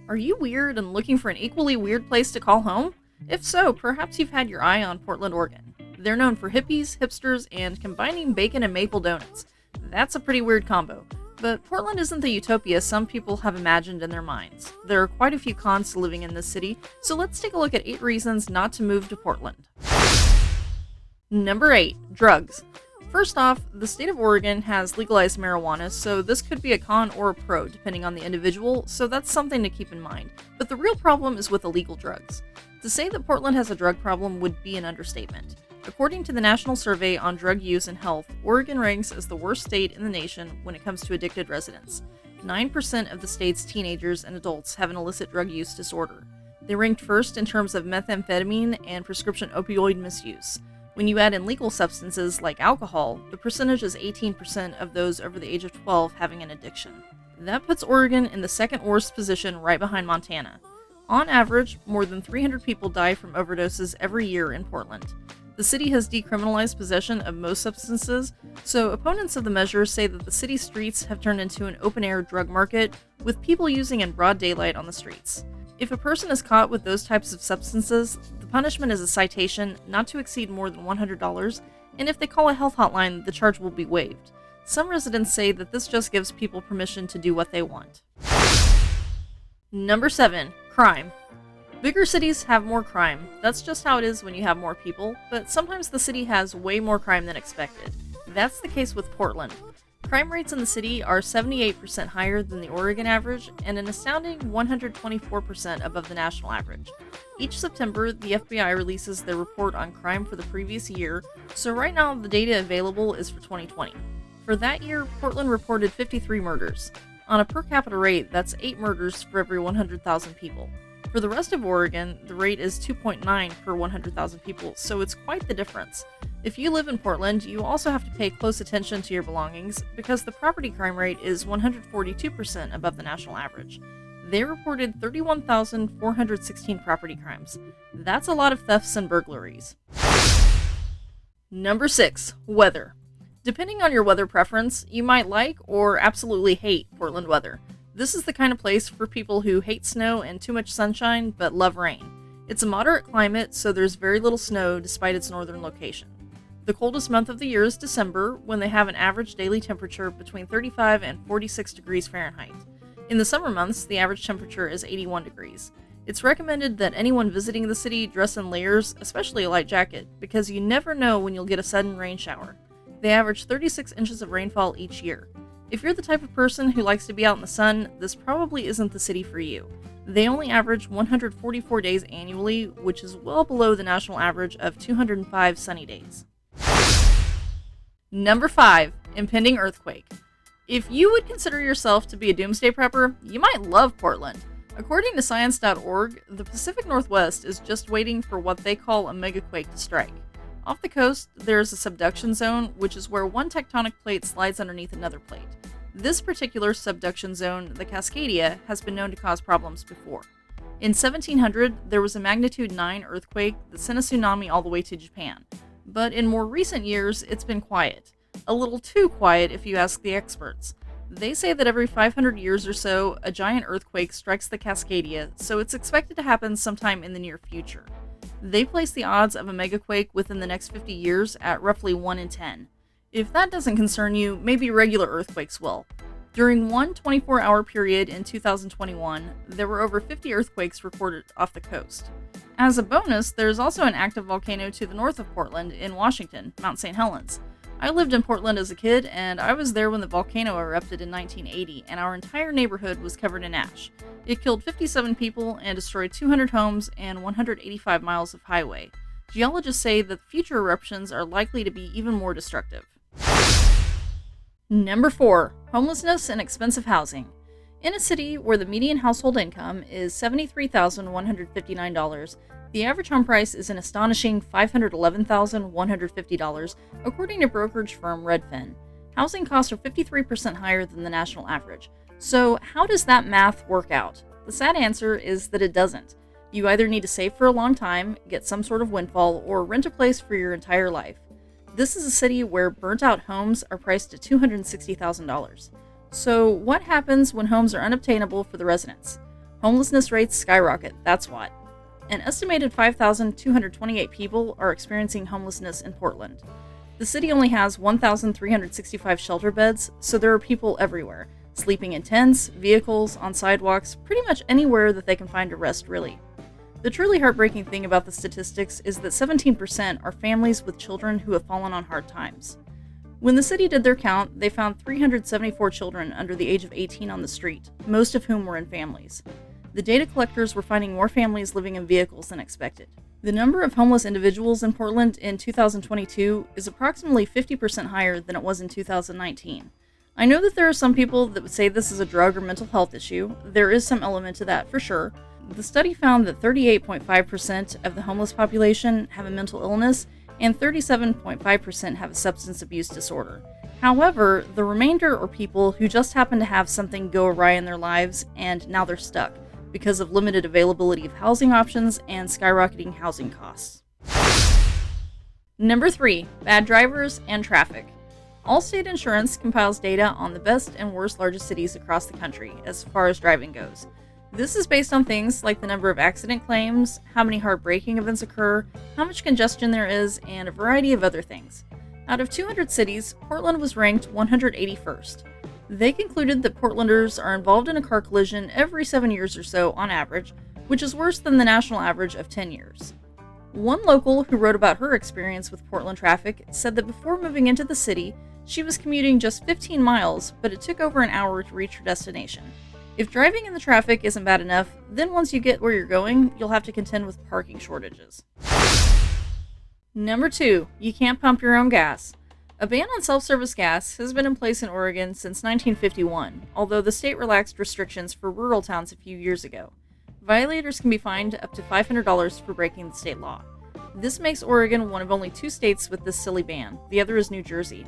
Are you weird and looking for an equally weird place to call home? If so, perhaps you've had your eye on Portland, Oregon. They're known for hippies, hipsters, and combining bacon and maple donuts. That's a pretty weird combo. But Portland isn't the utopia some people have imagined in their minds. There are quite a few cons to living in this city, so let's take a look at 8 reasons not to move to Portland. Number 8. Drugs. First off, the state of Oregon has legalized marijuana, so this could be a con or a pro depending on the individual, so that's something to keep in mind. But the real problem is with illegal drugs. To say that Portland has a drug problem would be an understatement. According to the National Survey on Drug Use and Health, Oregon ranks as the worst state in the nation when it comes to addicted residents. 9% of the state's teenagers and adults have an illicit drug use disorder. They ranked first in terms of methamphetamine and prescription opioid misuse. When you add in legal substances like alcohol, the percentage is 18% of those over the age of 12 having an addiction. That puts Oregon in the second worst position right behind Montana. On average, more than 300 people die from overdoses every year in Portland. The city has decriminalized possession of most substances, so opponents of the measure say that the city's streets have turned into an open-air drug market, with people using in broad daylight on the streets. If a person is caught with those types of substances, the punishment is a citation not to exceed more than $100, and if they call a health hotline, the charge will be waived. Some residents say that this just gives people permission to do what they want. Number 7. Crime. Bigger cities have more crime. That's just how it is when you have more people, but sometimes the city has way more crime than expected. That's the case with Portland. Crime rates in the city are 78% higher than the Oregon average and an astounding 124% above the national average. Each September, the FBI releases their report on crime for the previous year, so right now the data available is for 2020. For that year, Portland reported 53 murders. On a per capita rate, that's 8 murders for every 100,000 people. For the rest of Oregon, the rate is 2.9 per 100,000 people, so it's quite the difference. If you live in Portland, you also have to pay close attention to your belongings because the property crime rate is 142% above the national average. They reported 31,416 property crimes. That's a lot of thefts and burglaries. Number 6. Weather. Depending on your weather preference, you might like or absolutely hate Portland weather. This is the kind of place for people who hate snow and too much sunshine but love rain. It's a moderate climate, so there's very little snow despite its northern location. The coldest month of the year is December, when they have an average daily temperature between 35 and 46 degrees Fahrenheit. In the summer months, the average temperature is 81 degrees. It's recommended that anyone visiting the city dress in layers, especially a light jacket, because you never know when you'll get a sudden rain shower. They average 36 inches of rainfall each year. If you're the type of person who likes to be out in the sun, this probably isn't the city for you. They only average 144 days annually, which is well below the national average of 205 sunny days. Number 5. Impending earthquake. If you would consider yourself to be a doomsday prepper, you might love Portland. According to science.org, the Pacific Northwest is just waiting for what they call a megaquake to strike. Off the coast, there is a subduction zone, which is where one tectonic plate slides underneath another plate. This particular subduction zone, the Cascadia, has been known to cause problems before. In 1700, there was a magnitude 9 earthquake that sent a tsunami all the way to Japan. But in more recent years, it's been quiet. A little too quiet if you ask the experts. They say that every 500 years or so, a giant earthquake strikes the Cascadia, so it's expected to happen sometime in the near future. They place the odds of a megaquake within the next 50 years at roughly 1 in 10. If that doesn't concern you, maybe regular earthquakes will. During one 24-hour period in 2021, there were over 50 earthquakes recorded off the coast. As a bonus, there's also an active volcano to the north of Portland in Washington, Mount St. Helens. I lived in Portland as a kid, and I was there when the volcano erupted in 1980, and our entire neighborhood was covered in ash. It killed 57 people and destroyed 200 homes and 185 miles of highway. Geologists say that future eruptions are likely to be even more destructive. Number 4. Homelessness and expensive housing. In a city where the median household income is $73,159, the average home price is an astonishing $511,150, according to brokerage firm Redfin. Housing costs are 53% higher than the national average. So how does that math work out? The sad answer is that it doesn't. You either need to save for a long time, get some sort of windfall, or rent a place for your entire life. This is a city where burnt-out homes are priced at $260,000. So what happens when homes are unobtainable for the residents? Homelessness rates skyrocket, that's what. An estimated 5,228 people are experiencing homelessness in Portland. The city only has 1,365 shelter beds, so there are people everywhere, sleeping in tents, vehicles, on sidewalks, pretty much anywhere that they can find a rest, really. The truly heartbreaking thing about the statistics is that 17% are families with children who have fallen on hard times. When the city did their count, they found 374 children under the age of 18 on the street, most of whom were in families. The data collectors were finding more families living in vehicles than expected. The number of homeless individuals in Portland in 2022 is approximately 50% higher than it was in 2019. I know that there are some people that would say this is a drug or mental health issue. There is some element to that for sure. The study found that 38.5% of the homeless population have a mental illness and 37.5% have a substance abuse disorder. However, the remainder are people who just happen to have something go awry in their lives and now they're stuck because of limited availability of housing options and skyrocketing housing costs. Number 3, bad drivers and traffic. Allstate Insurance compiles data on the best and worst largest cities across the country as far as driving goes. This is based on things like the number of accident claims, how many hard braking events occur, how much congestion there is, and a variety of other things. Out of 200 cities, Portland was ranked 181st. They concluded that Portlanders are involved in a car collision every 7 years or so on average, which is worse than the national average of 10 years. One local who wrote about her experience with Portland traffic said that before moving into the city, she was commuting just 15 miles, but it took over an hour to reach her destination. If driving in the traffic isn't bad enough, then once you get where you're going, you'll have to contend with parking shortages. Number 2, you can't pump your own gas. A ban on self-service gas has been in place in Oregon since 1951, although the state relaxed restrictions for rural towns a few years ago. Violators can be fined up to $500 for breaking the state law. This makes Oregon one of only 2 states with this silly ban. The other is New Jersey.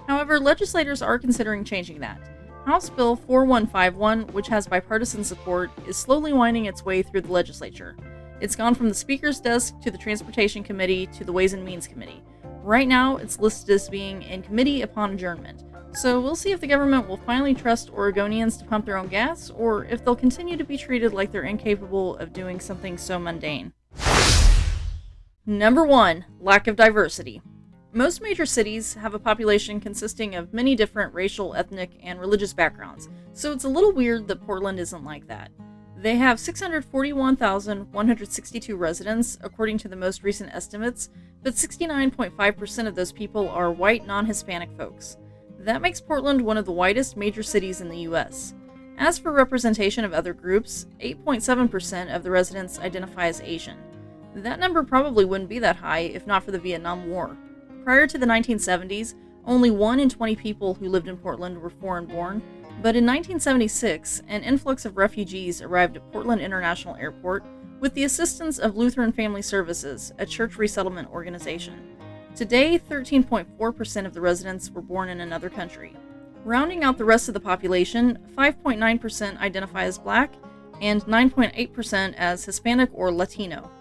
However, legislators are considering changing that. House Bill 4151, which has bipartisan support, is slowly winding its way through the legislature. It's gone from the Speaker's desk to the Transportation Committee to the Ways and Means Committee. Right now, it's listed as being in committee upon adjournment. So we'll see if the government will finally trust Oregonians to pump their own gas, or if they'll continue to be treated like they're incapable of doing something so mundane. Number 1, lack of diversity. Most major cities have a population consisting of many different racial, ethnic, and religious backgrounds, so it's a little weird that Portland isn't like that. They have 641,162 residents, according to the most recent estimates, but 69.5% of those people are white, non-Hispanic folks. That makes Portland one of the whitest major cities in the US. As for representation of other groups, 8.7% of the residents identify as Asian. That number probably wouldn't be that high if not for the Vietnam War. Prior to the 1970s, only 1 in 20 people who lived in Portland were foreign-born, but in 1976, an influx of refugees arrived at Portland International Airport with the assistance of Lutheran Family Services, a church resettlement organization. Today, 13.4% of the residents were born in another country. Rounding out the rest of the population, 5.9% identify as Black and 9.8% as Hispanic or Latino.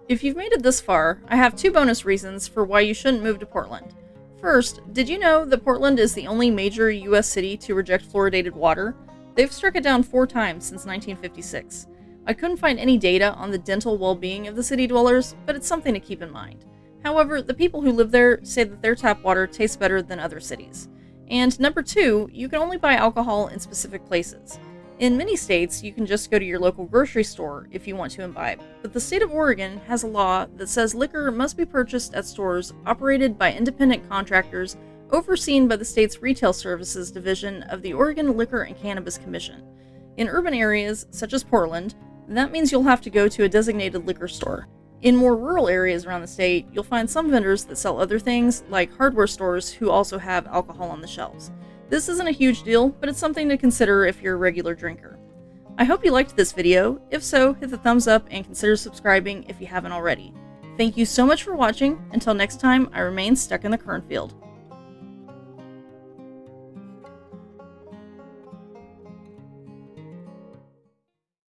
If you've made it this far, I have 2 bonus reasons for why you shouldn't move to Portland. First, did you know that Portland is the only major US city to reject fluoridated water? They've struck it down 4 times since 1956. I couldn't find any data on the dental well-being of the city dwellers, but it's something to keep in mind. However, the people who live there say that their tap water tastes better than other cities. And number 2, you can only buy alcohol in specific places. In many states, you can just go to your local grocery store if you want to imbibe, but the state of Oregon has a law that says liquor must be purchased at stores operated by independent contractors overseen by the state's Retail Services Division of the Oregon Liquor and Cannabis Commission. In urban areas, such as Portland, that means you'll have to go to a designated liquor store. In more rural areas around the state, you'll find some vendors that sell other things, like hardware stores who also have alcohol on the shelves. This isn't a huge deal, but it's something to consider if you're a regular drinker. I hope you liked this video. If so, hit the thumbs up and consider subscribing if you haven't already. Thank you so much for watching. Until next time, I remain stuck in the cornfield.